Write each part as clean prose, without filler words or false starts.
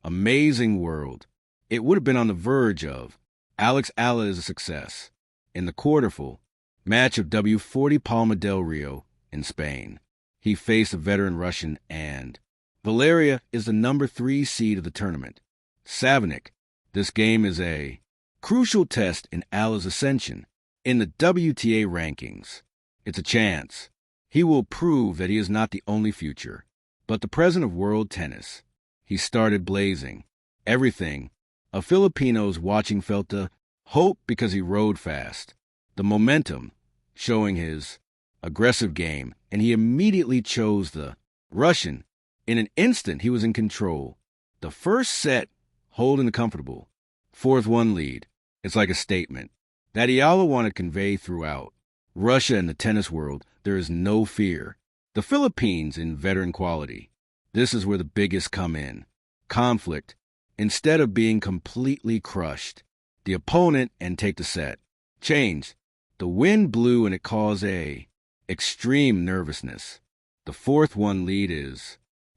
Amazing world. It would have been on the verge of. Alex Eala is a success. In the quarterfinal match of W40 Palma del Rio in Spain, he faced a veteran Russian, and Valeria is the number 3 seed of the tournament. Savinykh. This game is a crucial test in Eala's ascension in the WTA rankings. It's a chance. He will prove that he is not the only future, but the present of world tennis. He started blazing. Everything a Filipino's watching felt the hope because he rode fast. The momentum, showing his aggressive game, and he immediately chose the Russian. In an instant, he was in control. The first set, holding the comfortable 4-1 lead. It's like a statement that Eala wanted to convey throughout Russia and the tennis world. There is no fear. The Philippines in veteran quality. This is where the biggest come in. Conflict. Instead of being completely crushed, the opponent and take the set. Changed. The wind blew and it caused extreme nervousness. The 4-1 lead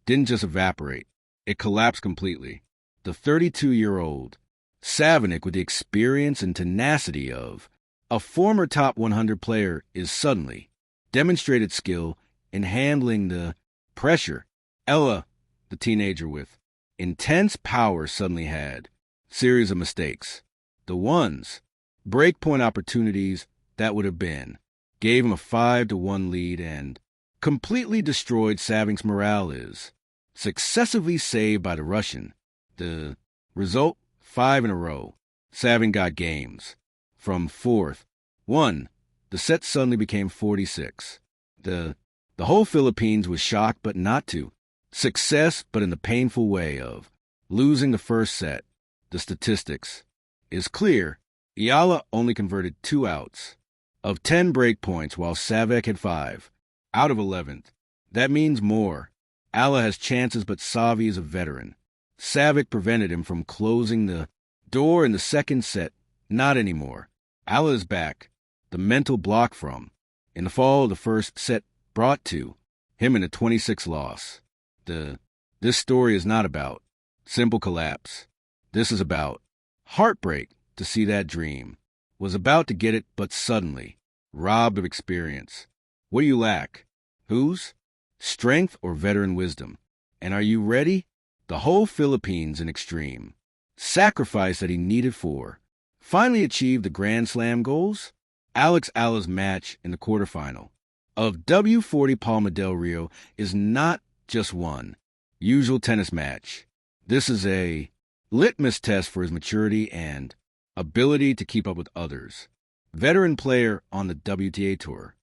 didn't just evaporate. It collapsed completely. The 32-year-old Savinykh, with the experience and tenacity of a former top 100 player, is suddenly demonstrated skill in handling the pressure. Eala, the teenager with intense power, suddenly had series of mistakes. The ones, breakpoint opportunities that would have been, gave him a 5-1 lead and completely destroyed Savinykh's morale. Is successively saved by the Russian. The result, 5 in a row. Savinykh got games. From 4-1, the set suddenly became 46. The whole Philippines was shocked, but not to success, but in the painful way of losing the first set. The statistics is clear. Eala only converted 2 outs of 10 break points, while Savinykh had 5 out of 11. That means more. Eala has chances, but Savi is a veteran. Savinykh prevented him from closing the door in the second set. Not anymore. Eala is back. The mental block from in the fall of the first set brought to him in a 26 loss. This story is not about simple collapse. This is about heartbreak to see that dream. Was about to get it, but suddenly robbed of experience. What do you lack? Whose? Strength or veteran wisdom? And are you ready? The whole Philippines in extreme sacrifice that he needed for finally achieved the Grand Slam goals. Alex Eala's match in the quarterfinal of W40 Palma del Rio is not just one usual tennis match. This is a litmus test for his maturity and ability to keep up with others. Veteran player on the WTA Tour.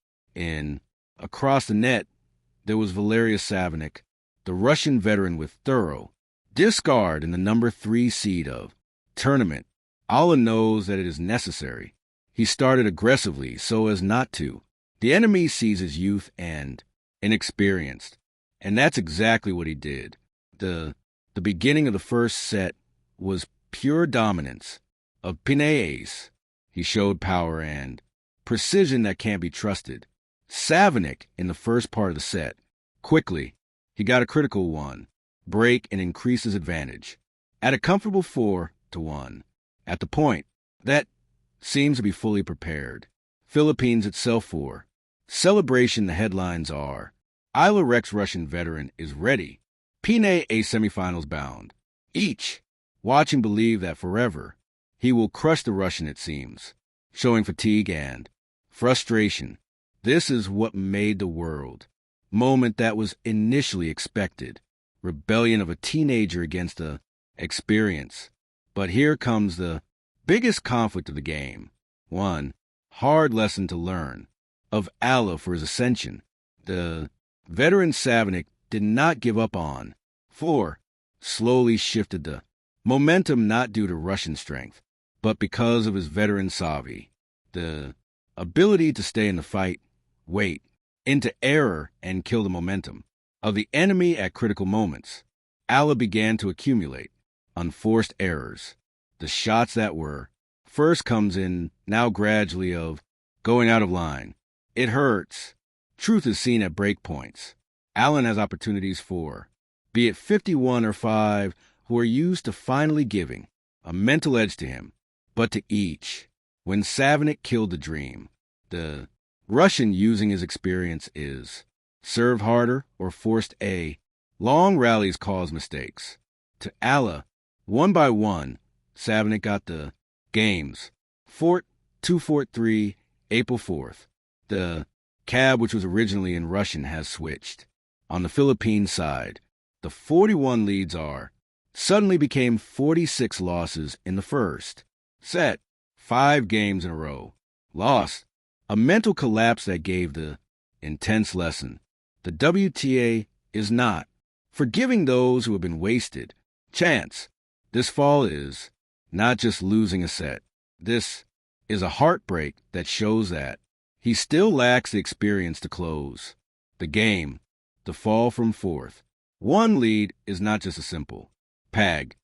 Across the net, there was Valeria Savinykh, the Russian veteran with thorough discard in the number 3 seed of tournament. Eala knows that it is necessary. He started aggressively so as not to. The enemy sees his youth and inexperienced, and that's exactly what he did. The beginning of the first set was pure dominance of Pinay ace. He showed power and precision that can't be trusted. Savinykh in the first part of the set. Quickly, he got a critical one, break, and increased his advantage. At a comfortable 4-1. At the point, that seems to be fully prepared. Philippines itself for celebration. The headlines are Eala Rex Russian veteran is ready. Pinay a semifinals bound. Each watching believe that forever he will crush the Russian, it seems, showing fatigue and frustration. This is what made the world moment that was initially expected. Rebellion of a teenager against the experience. But here comes the biggest conflict of the game. One hard lesson to learn of Eala for his ascension. The veteran Savinykh did not give up on. 4 slowly shifted the momentum, not due to Russian strength, but because of his veteran Savi. The ability to stay in the fight, wait, into error, and kill the momentum of the enemy at critical moments. Eala began to accumulate unforced errors. The shots that were first comes in, now gradually of going out of line. It hurts. Truth is seen at break points. Eala has opportunities for, be it 51 or 5 who are used to finally giving a mental edge to him, but to each. When Savinykh killed the dream, the Russian, using his experience, is served harder or forced a. Long rallies cause mistakes. To Eala, one by one, Savinykh got the games. Fort 243, April 4th. The cab, which was originally in Russian, has switched. On the Philippine side, the 41 leads suddenly became 46 losses in the first set, 5 games in a row. Lost. A mental collapse that gave the intense lesson. The WTA is not forgiving those who have been wasted. Chance. This fall is not just losing a set. This is a heartbreak that shows that he still lacks the experience to close the game. The fall from fourth. One lead is not just a simple pag.